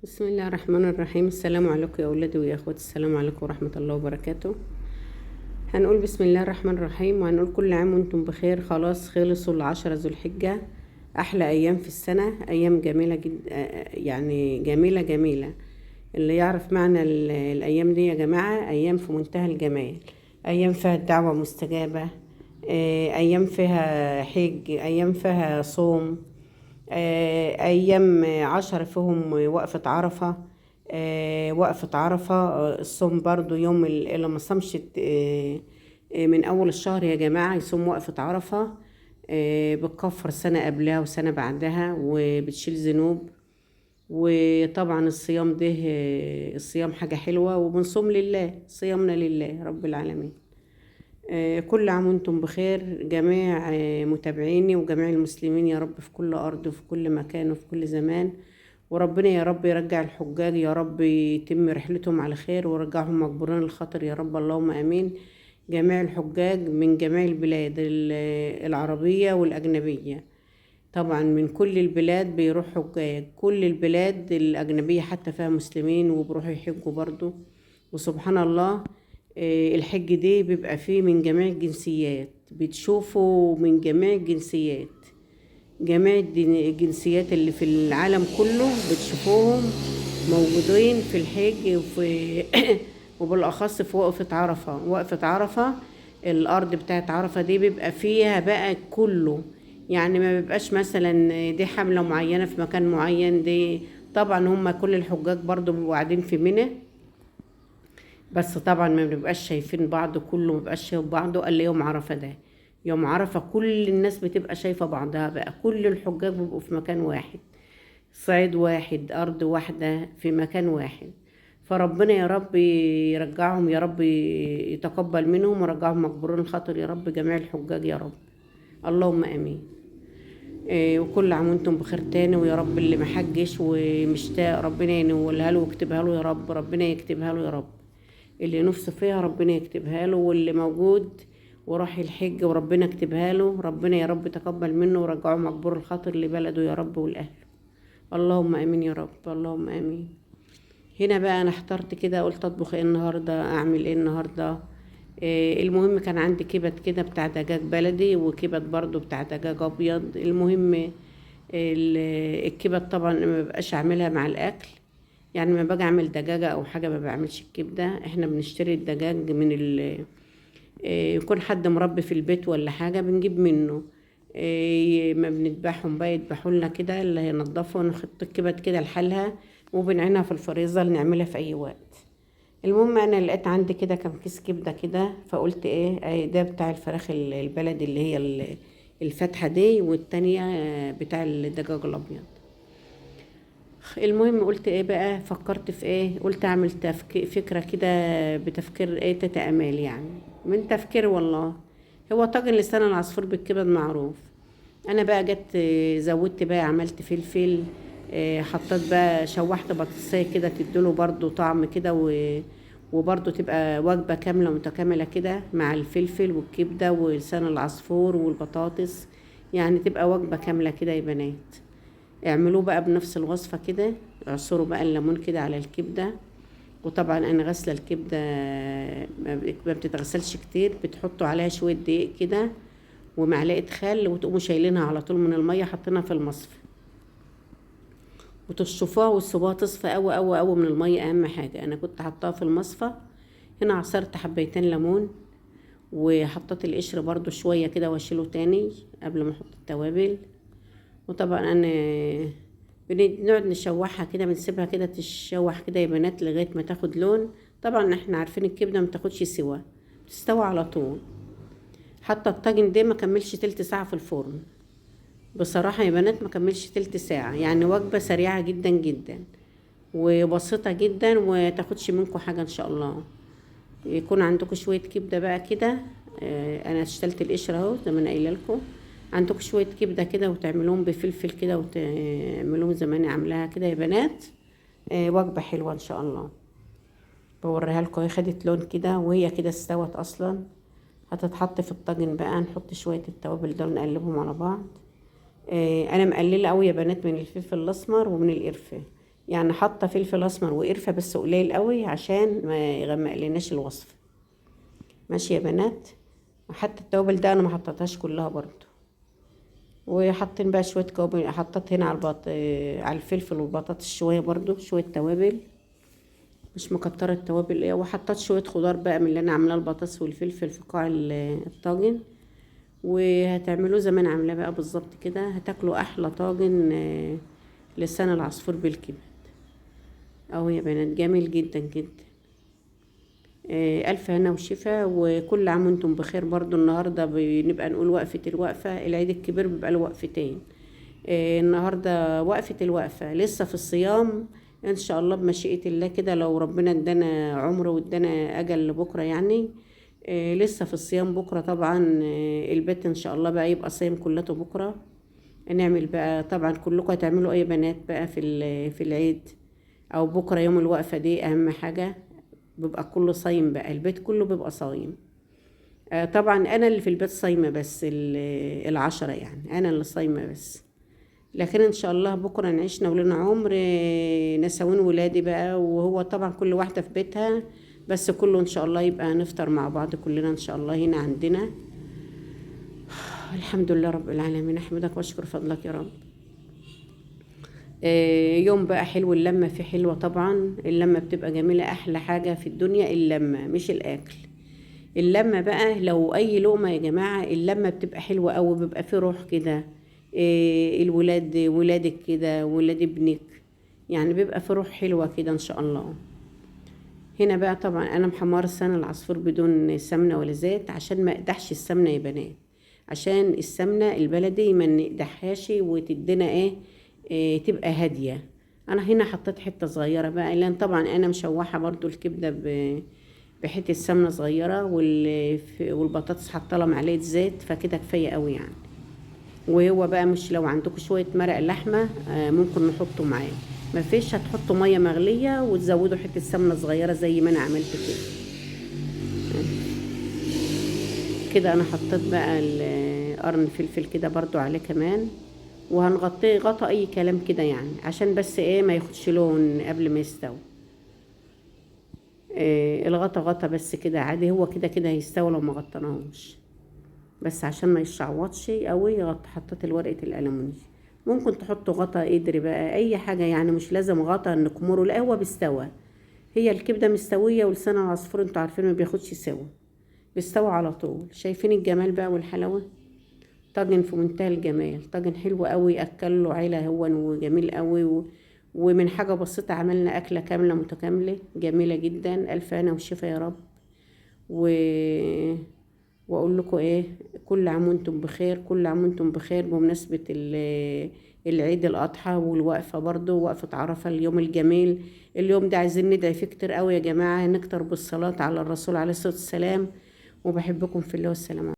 بسم الله الرحمن الرحيم. السلام عليكم يا أولادي ويا أخواتي، السلام عليكم ورحمة الله وبركاته. هنقول بسم الله الرحمن الرحيم، وهنقول كل عام وانتم بخير. خلاص خلصوا العشرة ذو الحجة، أحلى أيام في السنة، أيام جميلة جدا، يعني جميلة جميلة. اللي يعرف معنى الأيام دي يا جماعة، أيام في منتهى الجمال، أيام فيها الدعوة مستجابة، أيام فيها حج، أيام فيها صوم، أيام عشرة فيهم وقفة عرفة. وقفة عرفة، الصوم برضو يوم اللي ما صامش من أول الشهر يا جماعة يصوم وقفة عرفة. بتكفر سنة قبلها وسنة بعدها وبتشيل ذنوب. وطبعا الصيام ده، الصيام حاجة حلوة، وبنصوم لله، صيامنا لله رب العالمين. كل عام وانتم بخير جميع متابعيني وجميع المسلمين يا رب، في كل أرض وفي كل مكان وفي كل زمان. وربنا يا رب يرجع الحجاج، يا رب يتم رحلتهم على خير ويرجعهم مجبورين الخطر يا رب، اللهم آمين. جميع الحجاج من جميع البلاد العربية والأجنبية، طبعا من كل البلاد بيروح حجاج، كل البلاد الأجنبية حتى فيها مسلمين وبروحوا يحجوا برضو. وسبحان الله، الحج دي بيبقى فيه من جميع الجنسيات، بتشوفوا من جميع الجنسيات، جميع الجنسيات اللي في العالم كله بتشوفوهم موجودين في الحج وفي وبالأخص في وقفة عرفة. وقفة عرفة، الأرض بتاعت عرفة دي بيبقى فيها بقى كله، يعني ما بيبقاش مثلا دي حملة معينة في مكان معين. دي طبعا هم كل الحجاج برضو بيبقوا قاعدين في منى، بس طبعا ما بنبقاش شايفين بعض، كله ما بيبقاش شايف بعضه الا يوم عرفه ده. يوم عرفه كل الناس بتبقى شايفه بعضها بقى، كل الحجاج بيبقوا في مكان واحد، صعيد واحد، ارض واحده، في مكان واحد. فربنا يا رب يرجعهم، يا رب يتقبل منهم ويرجعهم مقبورين الخاطر يا رب، جميع الحجاج يا رب، اللهم امين. وكل عام وانتم بخير تاني، ويا رب اللي محجش ومشتاق ربنا ينولها له ويكتبها له يا رب، ربنا يكتبها له يا رب. اللي نفسه فيها ربنا يكتبها له، واللي موجود وراح الحج وربنا يكتبها له، ربنا يا رب تقبل منه ورجعه مقبور الخاطر لبلده يا رب والأهل، اللهم امين يا رب، اللهم امين. هنا بقى انا احترت كده، قلت اطبخ ايه النهارده، اعمل ايه النهارده. المهم كان عندي كبد كده بتاع دجاج بلدي، وكبد برضو بتاع دجاج ابيض. المهم الكبد طبعا ما ببقاش اعملها مع الاكل، يعني ما باجي اعمل دجاجة او حاجة ما بعملش الكبدة. احنا بنشتري الدجاج من يكون حد مربي في البيت ولا حاجة بنجيب منه. ما بنذبحهم بقى، يذبحوا لنا كده اللي هينضفوا، ونحط الكبد كده لحالها وبنعينها في الفريزر نعملها في اي وقت. المهم انا لقيت عندي كده كام كيس كبدة كده، فقلت ايه ده بتاع الفراخ البلدي اللي هي الفاتحة دي، والتانية بتاع الدجاج الابيض. المهم قلت ايه بقى، فكرت في ايه، قلت اعمل فكرة كده بتفكير ايه تاتا امال، يعني من تفكير والله. هو طاجن لسان العصفور بالكبد معروف. انا بقى جت زودت بقى، عملت فلفل، حطيت بقى، شوحت بطاطسية كده تديله برضو طعم كده وبرضو تبقى وجبة كاملة متكاملة كده مع الفلفل والكبدة ولسان العصفور والبطاطس، يعني تبقى وجبة كاملة كده يا بنات. اعملوه بقى بنفس الوصفة كده، اعصروا بقى الليمون كده على الكبدة. وطبعا انا غسلة الكبدة، ما بتتغسلش كتير، بتحطوا عليها شوية دقيق كده ومعلقة خل، وتقوموا شايلينها على طول من المية، حاطينها في المصفى وتشطفوها وتسيبوها تصفى قوي قوي قوي من المية. اهم حاجة انا كنت حطاها في المصفى. هنا عصرت حبيتين ليمون، وحطيت القشر برضو شوية كده واشيله تاني قبل ما احط التوابل. وطبعا انا بنقعد نشوحها كده، بنسيبها كده تشوح كده يا بنات لغايه ما تاخد لون. طبعا احنا عارفين الكبده ما تاخدش سوا، بتستوي على طول. حتى الطاجن ده ما كملش تلت ساعه في الفرن، بصراحه يا بنات ما كملش تلت ساعه، يعني وجبه سريعه جدا جدا وبسيطه جدا، وتاخدش منكم حاجه ان شاء الله. يكون عندكم شويه كبده بقى كده، انا اشتلت القشر اهو زي ما انا قايله لكم. عندكم شويه كبده كده وتعملوهم بفلفل كده وتعملوهم زي ما انا عاملاها كده يا بنات. وجبه حلوه ان شاء الله. بوريها لكم، هي خدت لون كده وهي كده استوت اصلا. هتتحط في الطاجن بقى، نحط شويه التوابل دول نقلبهم على بعض. انا مقلله قوي يا بنات من الفلفل الاسمر ومن القرفه، يعني حاطه فلفل اسمر وقرفه بس قليل قوي عشان ما يغمق لناش الوصفه. ماشي يا بنات. حتى التوابل ده انا ما حطيتهاش كلها برضو. وحاطين بقى شويه توابل، حطيت هنا على الفلفل والبطاطس شويه برضو شويه توابل، مش مكتره التوابل ايه. وحطيت شويه خضار بقى من اللي انا عاملاه، البطاطس والفلفل في قاع الطاجن. وهتعملوه زي ما انا عاملاه بقى بالظبط كده، هتاكلوا احلى طاجن لسان العصفور بالكبد. اهو يا بنات جميل جدا جدا. الف هنا وشفا، وكل عام وانتم بخير. برضو النهارده بنبقى نقول وقفه الوقفه، العيد الكبير بيبقى له وقفتين. النهارده وقفه الوقفه، لسه في الصيام ان شاء الله بمشيئه الله كده، لو ربنا ادانا عمر وادانا اجل لبكره يعني. لسه في الصيام بكره طبعا. البيت ان شاء الله بقى يبقى صيام كلته بكره. نعمل بقى طبعا كلكم هتعملوا ايه بنات بقى في العيد او بكره يوم الوقفه دي اهم حاجه. بيبقى كله صايم بقى، البيت كله بيبقى صايم. طبعا انا اللي في البيت صايمه بس العشرة يعني انا اللي صايمه بس. لكن ان شاء الله بكره نعيشنا ولنا عمر نسوين ولادي بقى، وهو طبعا كل واحده في بيتها، بس كله ان شاء الله يبقى نفطر مع بعض كلنا ان شاء الله هنا عندنا. الحمد لله رب العالمين، احمدك واشكر فضلك يا رب. يوم بقى حلو، اللمة فيه حلوة طبعا، اللمة بتبقى جميلة. أحلى حاجة في الدنيا اللمة مش الأكل. اللمة بقى لو أي لقمة يا جماعة، اللمة بتبقى حلوة أوي، بيبقى فيه روح كده. الولاد ولادك كده، ولاد ابنك، يعني بيبقى فيه روح حلوة كده إن شاء الله. هنا بقى طبعا أنا محمرة لسان العصفور بدون سمنة ولا زيت، عشان ما أقدحش السمنة يا بنات، عشان السمنة البلدي ما نقدحهاش وتدينا تبقى هادية. انا هنا حطيت حتة صغيرة بقى، لان طبعا انا مشوحة برضو الكبدة بحتة سمنة صغيرة، والبطاطس حاطة لها معلقة زيت، فكده كفاية قوي يعني. وهو بقى مش لو عندكم شوية مرق لحمة ممكن نحطه معاه، مفيش هتحطوا مية مغلية وتزودوا حتة سمنة صغيرة زي ما انا عملت كده. كده انا حطيت بقى قرن فلفل كده برضو عليه كمان، وهنغطيه غطا اي كلام كده يعني، عشان بس ما ياخدش لون قبل ما يستوي. الغطا غطا بس كده عادي، هو كده كده هيستوي لو ما غطيناهوش، بس عشان ما يشعوطش قوي حطيت الورقه الالومنيوم. ممكن تحطوا غطا قدر بقى اي حاجه يعني، مش لازم غطا نكمره، لا هو بيستوى. هي الكبده مستويه، ولسان العصفور انتوا عارفين ما بياخدش سوا، بيستوى على طول. شايفين الجمال بقى والحلاوه. طاجن في منتهى الجمال، طاجن حلو قوي، اكله عيله هو وجميل قوي ومن حاجه بسيطه عملنا اكله كامله متكامله جميله جدا. الف هنا وشفا يا رب. و... واقول لكم كل عام وانتم بخير، كل عام وانتم بخير بمناسبه العيد الاضحى والوقفه برضو، وقفه عرفه اليوم الجميل. اليوم ده عايزين ندعي فيه كتير قوي يا جماعه، نكتر بالصلاه على الرسول عليه الصلاه والسلام. وبحبكم في الله، والسلام عليكم.